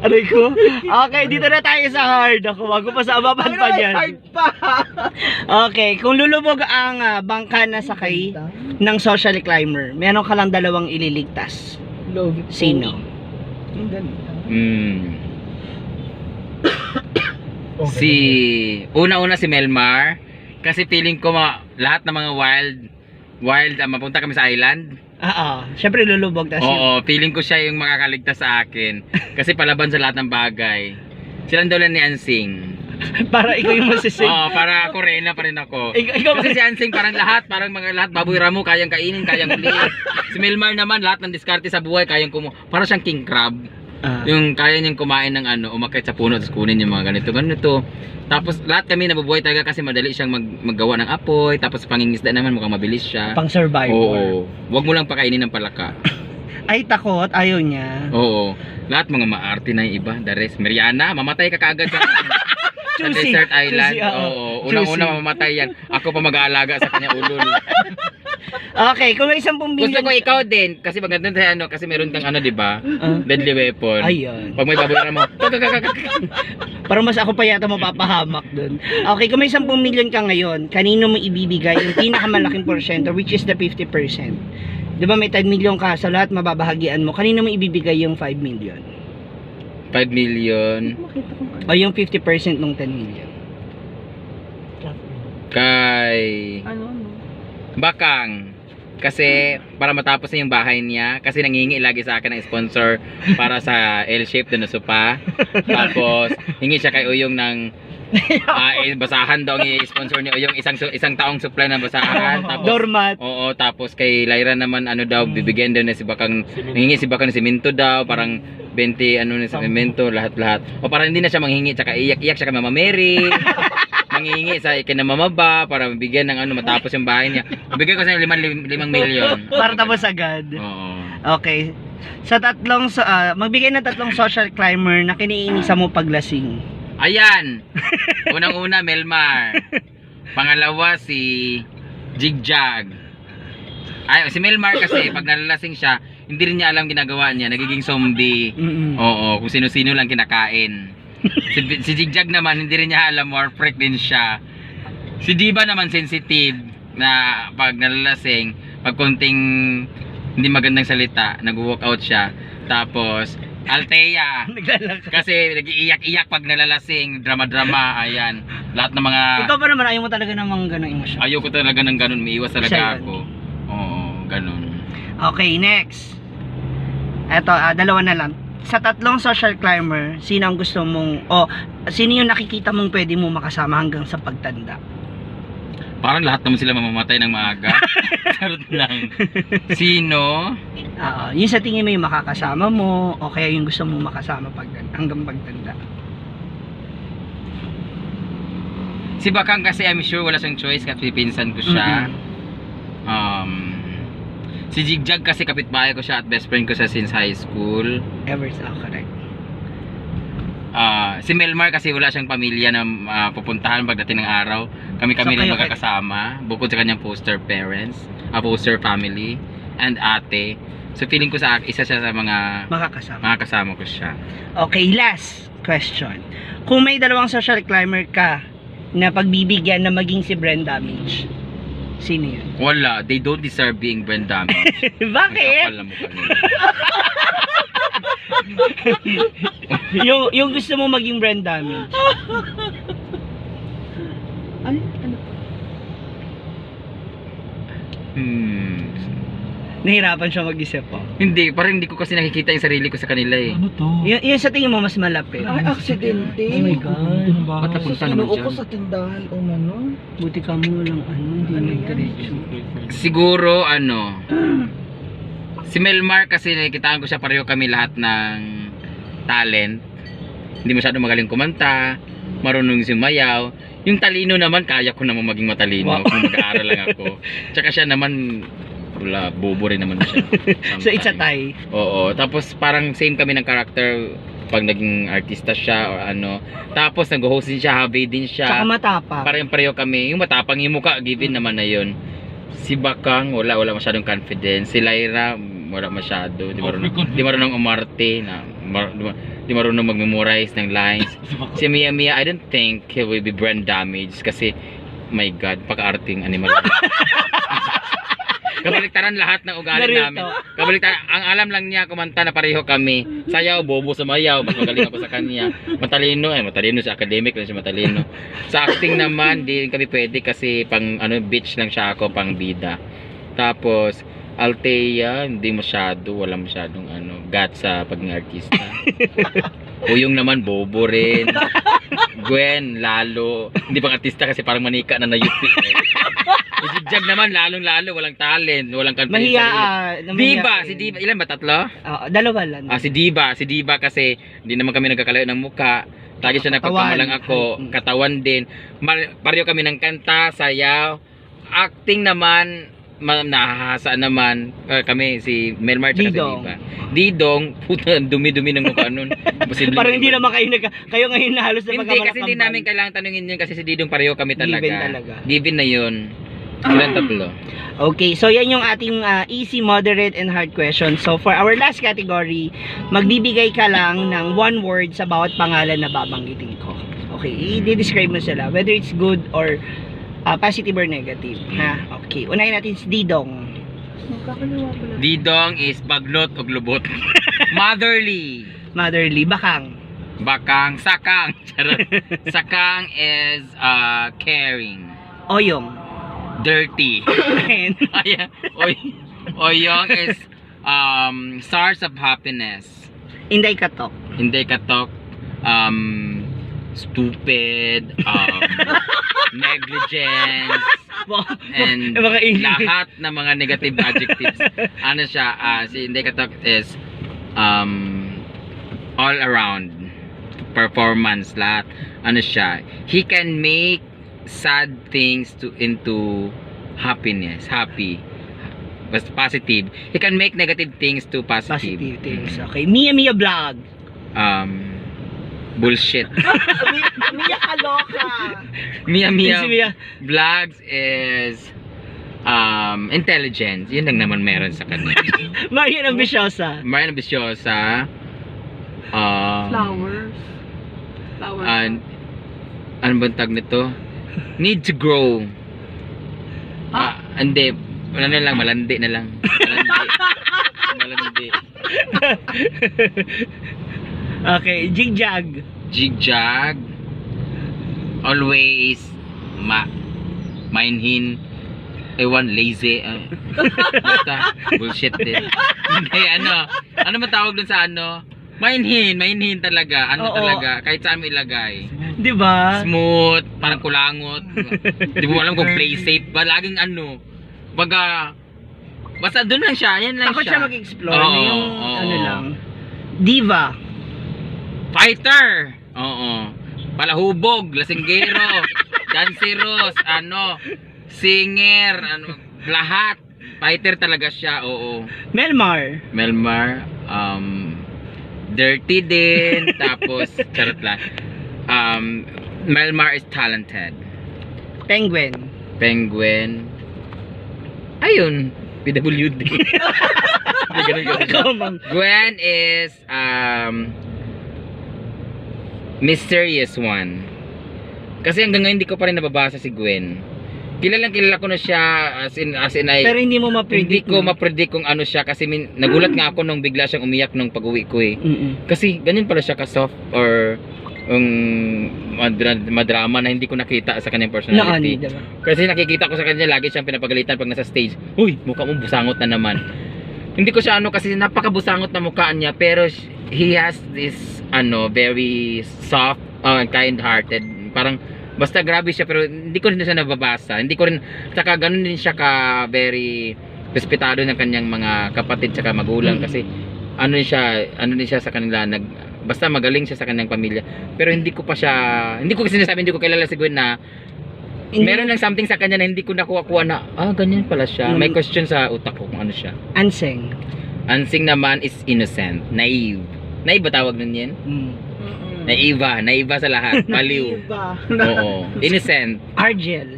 Aray ko. Okay, dito na tayo sa hard. Ako, bago pa sa ababan pa dyan. Hard pa. Okay, kung lulubog ang bangka na sakay ng social climber, meron ka lang dalawang ililigtas. Sino? Ang ganda. Si una-una si Melmar kasi feeling ko lahat ng mga wild mapunta kami sa island. Syempre lulubog tas Oo, feeling ko siya yung makakaligtas sa akin kasi palaban sa lahat ng bagay. Silang daw lang ni Ansing. para ikaw yung masisig. Oo, para ako Reyna pa rin ako. Ikaw Kasi si Ansing parang mga lahat baboy ramo kayang kainin, kayang uliin. Si Melmar naman lahat ng diskarte sa buhay kayang para siyang king crab. Yung kaya niyang kumain ng umakyat sa puno tapos kunin yung mga ganito. Tapos lahat kami nabubuhay talaga kasi madali siyang maggawa ng apoy. Tapos pangingisda naman mukhang mabilis siya. Pang survivor. Oo. Huwag mo lang pakainin ng palaka. Ay takot, ayaw niya. Oo. Lahat mga maarte na yung iba. The rest. Mariana, mamatay ka kaagad sa desert island. Oo. Unang-una mamamatay yan. Ako pa mag-aalaga sa kanya ulol. Okay, kung may 10 million. Gusto ko ikaw din kasi maganda tayo kasi meron kang di ba? Deadly weapon. Ayun. Pag may baboy mo. Parang mas ako pa yata mapapahamak dun. Okay, kung may 10 million ka ngayon, kanino mo ibibigay yung pinakamalaking porsyento, which is the 50%? Di ba may 10 million ka, sa lahat mababahagian mo, kanino mo ibibigay yung 5 million? 5 million. O yung 50% ng 10 million? Kay Ano? Bakang. Kasi para matapos na yung bahay niya kasi nangingi lagi sa akin ng sponsor para sa L-shape na sopa. Tapos hingi siya kay Uyong ng basahan daw ang i-sponsor niya Uyong isang taong supply ng basahan. Tapos Doormat. Oo, tapos kay Lyra naman daw bibigyan daw na si Bakang, nangingi si Bakang ng semento daw, parang 20 na semento lahat-lahat. O para hindi na siya manghingi tsaka iyak-iyak siya kay Mama Mary. Mangingi sa kinamamaba para mabigyan ng matapos yung bahay niya. Bigay ko sa 5 million. Para tapos agad. Oo. Okay. Sa magbigay ng 3 social climber na kiniinisa mo paglasing. Ayan. Unang-una Melmar. Pangalawa si Jigjag. Si Melmar kasi pag nalalasing siya, hindi rin niya alam ginagawa niya, nagiging zombie. Oo, kung sino-sino lang kinakain. Si Jigjag naman hindi rin niya alam, war freak din siya. Si Diva naman sensitive na pag nalalasing, pag konting hindi magandang salita, nag-walk out siya. Tapos Althea kasi nag-iiyak-iyak pag nalalasing, drama-drama, ayan. Lahat ng mga Ikaw pa naman ayaw mo talaga ng mga ganong emosyon. Ayoko talaga ng ganun, umiiwas talaga ako. Oo, ganun. Okay, next. Eto, dalawa na lang. Sa 3 social climber, sino ang gusto mong sino yung nakikita mong pwede mo makasama hanggang sa pagtanda? Parang lahat naman sila mamamatay ng maaga. Charot lang. Sino? Yung sa tingin mo yung makakasama mo o kaya yung gusto mong makasama hanggang pagtanda. Si Bakang kasi I'm sure wala siyang choice kasi pinsan ko siya. Si Jigjag kasi kapitbahay ko siya at best friend ko siya since high school. Correct. Si Melmar kasi wala siyang pamilya na pupuntahan pagdating ng araw. Kami-kami rin magkakasama bukod sa kanyang foster parents, foster family and ate. So feeling ko isa siya sa mga makakasama ko siya. Okay, last question. Kung may 2 social climber ka na pagbibigyan na maging si brain damage, sino yun? Wala, they don't deserve being brain damage. Bakit? yung gusto mo maging brain damage. Ano? Nahirapan siya mag-isip po. Hindi, parang hindi ko kasi nakikita yung sarili ko sa kanila eh. Ano to? Yung sa tingin mo mas malapit. Ay, aksidente. Oh my God. Ba't napunta naman Sinuo dyan? ko sa tindahan o ano? Buti ka mo lang hindi nagdiretso. Siguro si Melmar kasi nakikitaan ko siya pareho kami lahat ng talent. Hindi masyado magaling kumanta, marunong sumayaw. Yung talino naman, kaya ko naman maging matalino kung mag-aaral lang ako. Tsaka siya naman, wala, bobo rin naman siya. So it's a tie. Oo, tapos parang same kami ng character pag naging artista siya or ano. Tapos nag-host din siya, hobby din siya. Tsaka matapang. Parang pareho kami. Yung matapang yung mukha, given naman na yun. Si Bakang, wala masyadong confidence. Si Lyra, wala masyado. Di marunong umarte na di marunong mag-memorize ng lines. Si Mia Mia, I don't think he will be brain damaged kasi, my God, paka-arting animal. Kabaliktaran lahat ng ugali Narito. namin. Kabaliktaran, ang alam lang niya kumanta na pareho kami. Sayaw, bobo sumayaw, mas magaling ako sa kanya. Matalino sa academic lang siya matalino. Sa acting naman, di rin kami pwede kasi pang bitch lang siya ako, pang bida. Tapos Althea, hindi masyado, wala masyadong guts sa pagiging artista. Uyong naman, bobo rin. Gwen, lalo. Hindi pang artista kasi parang manika na na-yupi. Jigjag naman, lalong-lalo, walang talent, walang confidence. Diva, si Diva, ilan ba? 3? Dalawa lang. Si Diva kasi hindi naman kami nagkakalayo ng muka. Tagi siya nagpagkamalang ako, katawan din. Pareho kami ng kanta, sayaw. Acting naman, nahahasa naman kami, si Melmar at si Didong. Diva. Didong, puta, dumi-dumi ng mukha nun. Parang hindi naman kayo ngayon na halos na Hindi, kasi hindi namin kailangan tanungin yun kasi si Didong pareho kami talaga. Given talaga. Given na yun. Ilan 3? Okay, so yan yung ating easy, moderate, and hard question. So for our last category, magbibigay ka lang ng 1 word sa bawat pangalan na babanggitin ko. Okay, i-describe mo sila, whether it's good or positive or negative. Ha? Okay, unahin natin si Didong. Magkakaliwa pala. Didong is baglot o lubot. Motherly. Motherly, bakang. Bakang, sakang. Charot. Sakang is caring. Oyong. Dirty. And Ayan. Oyong is source of happiness. Inday Katok. Hindi katok stupid, negligence, and Mga English. lahat ng mga negative adjectives. Ano siya, si Hindi Katok is all around performance, lahat. Ano siya, he can make sad things into happiness, happy. Basta positive. He can make negative things to positive. Positive things. Okay, Mia Mia Vlog. Bullshit. Mia Kaloka. Mia Si Mia Mia. Vlogs is intelligence. Yun lang naman meron sa kanya. Marian Ambisyosa. Marian Ambisyosa. Flowers. Ano bang tag nito? Need to grow. Hindi. Ano na lang, malandi na lang. Malandi. Okay, Jigjag. Jigjag. Always mainhin. Ewan, lazy. Basta, bullshit din. Hindi, ano matawag dun sa mainhin talaga. Oo. Talaga, kahit saan mo ilagay. 'Di ba? Smooth, parang kulangot. Di mo alam kung play safe ba. Laging baga, basta doon lang siya. Yan lang Takot siya siya. mag-explore Oo, na yung oo. lang. Diva. Fighter! Oo. Palahubog, lasinggero, danceros, singer, lahat. Fighter talaga siya, oo. Melmar. Dirty din, tapos, charot lang. Melmar is talented. Penguin. Ayun, PWD. Ganun. Gwen is mysterious one. Kasi hanggang ngayon hindi ko pa rin nababasa si Gwen. Kilala ko na siya as in Pero hindi mo ma-predict. hindi ko ma-predict kung ano siya kasi nagulat nga ako nung bigla siyang umiyak nung pag-uwi ko eh. Kasi ganyan pala siya ka-soft or madrama na hindi ko nakita sa kanyang personality. Diba? Kasi nakikita ko sa kanya lagi siyang pinapagalitan pag nasa stage. Uy, mukha mo busangot na naman. Hindi ko siya kasi napakabusangot na mukha niya pero he has this very soft, kind-hearted. Parang basta grabe siya pero hindi ko rin siya nababasa. Hindi ko rin saka ganun din siya ka very respetado ng kanyang mga kapatid saka magulang kasi ano din siya sa kanila basta magaling siya sa kanyang pamilya. Pero hindi ko sinasabi hindi ko kilala si Gwen na meron lang something sa kanya na hindi ko nakuha na ganyan pala siya. May question sa utak ko kung ano siya. Anseng. Anseng naman is innocent, naive. Naive ba tawag nun yan? Naiva sa lahat. Baliw. Oo. Innocent. Argel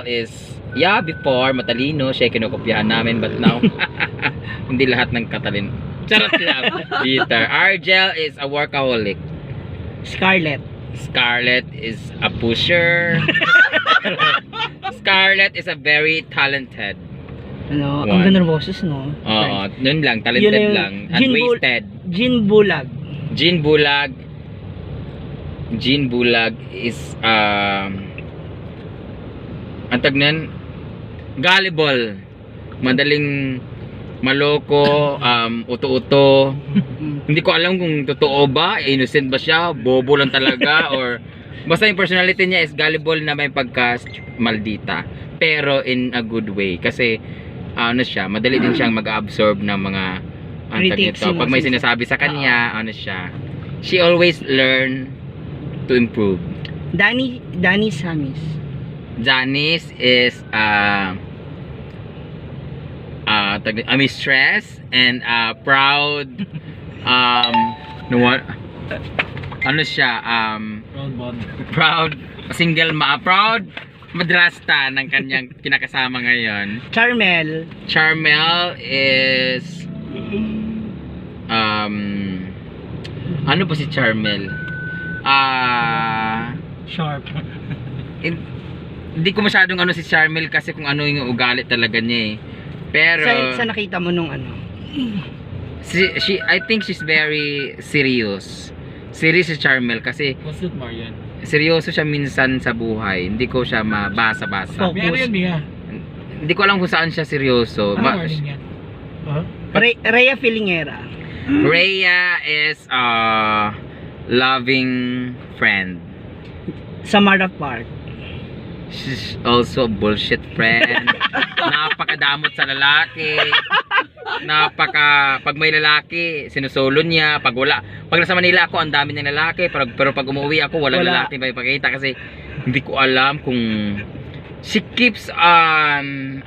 is before matalino siya kinokopyahan namin but now hindi lahat ng Charot lang. Bitter. Argel is a workaholic. Scarlett. Scarlett is a pusher. Scarlett is a very talented. Ano, One. ang ganda ng boses, no? Oo, nun lang, Yun talented na yung lang. Jean Unwasted. Jean Bulag. Jean Bulag. Jean Bulag is ang tag nun, gullible. Madaling maloko, uto-uto. Hindi ko alam kung totoo ba, innocent ba siya, bobo lang talaga, or basta yung personality niya is gullible na may pagka maldita. Pero in a good way. Kasi, ano siya, madali din siyang mag-absorb ng mga Critics yung pag may mga sinasabi sa kanya, ano siya, she always learn to improve. Danny Samis. Janice is a mistress and proud no what ano siya proud single proud madrasta ng kanyang kinakasama ngayon. Charmel. Charmel is ano ba si Charmel? Sharp. Hindi ko masyadong ano si Charmel kasi kung ano yung ugali talaga niya eh. Pero Sa nakita mo nung ano? I think she's very serious. Serious si Charmel kasi What's it, Marian? seryoso siya minsan sa buhay. Hindi ko siya mabasa-basa. Oh. May ano yan, Mia? Hindi ko alam kung saan siya seryoso. Ano morning yan? Huh? Rhea Filingera. Rhea is a loving friend. Samara Park. She's also a bullshit friend. Napakadamot sa lalaki. Pag may lalaki, sinusolo niya. Pag nasa Manila ako, ang dami ng lalaki. Pero pag umuwi ako, walang Wala. lalaki pa ipakita kasi hindi ko alam kung she keeps on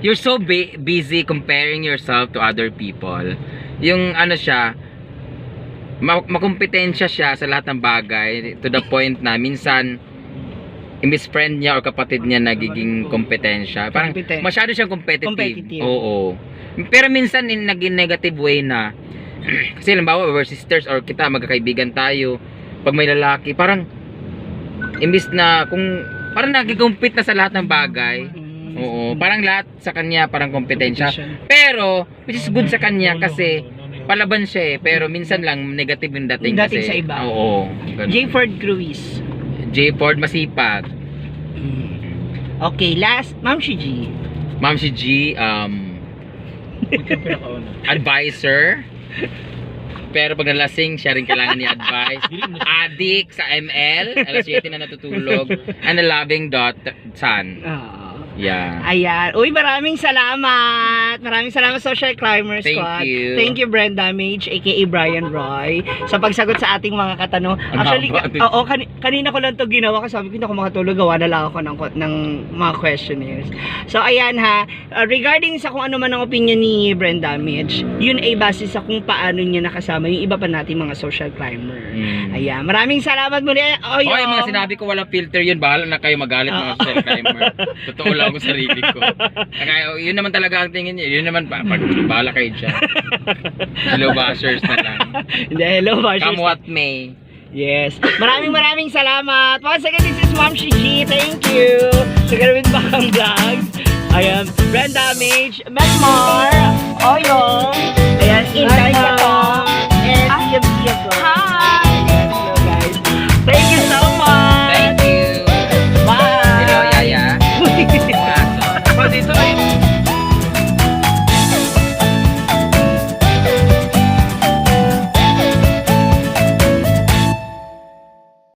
you're so busy comparing yourself to other people. Yung ano siya, makumpetensya siya sa lahat ng bagay to the point na minsan imbis friend niya or kapatid niya nagiging kompetensya. Parang Competen- masyado siyang competitive. Competitive. Oo. Pero minsan in naging negative way na kasi halimbawa we're sisters or kita magkakaibigan tayo. Pag may lalaki, parang imbis na kung parang nagki-compete na sa lahat ng bagay. Oo, parang lahat sa kanya parang kompetensya. Pero which is good sa kanya kasi palaban siya eh, pero minsan lang negative yung dating Dating kasi. sa iba. Oo. ganun. J. Ford Cruz. J. Ford masipag. Okay, last, Ma'am Shiji. Ma'am si G, advisor. Pero pag nalasing, siya rin kailangan ni advice. Addict sa ML, alas 7 na natutulog. And a loving son. Yeah. Ayan. Uy, maraming salamat. Maraming salamat Social Climber Thank Squad. you. Thank you, Brand Damage, aka Brian Roy, sa pagsagot sa ating mga katanong. Actually, haba. kanina ko lang to ginawa kasi sabi ko hindi ako makatulog, gawa na lang ako ng mga questionnaires. So, ayan ha. Regarding sa kung ano man ang opinion ni Brand Damage, yun ay base sa kung paano niya nakasama yung iba pa nating mga social climber. Ayan. Maraming salamat muli. Oy, mga sinabi ko walang filter yun. Bahala na kayo magalit mga social climber. Totoo lang ako sa sarili ko. Kaya yun naman talaga ang tingin niyo. Yun naman pag bahala kayo dyan. Hello bashers na lang. Hindi, hello, bashers. Come what may. Yes. Maraming salamat. Once again, this is Ma'am Shiji. Thank you. Sa Garwin Bakang Vlogs. I am Brand Damage, Melmar, Oyong,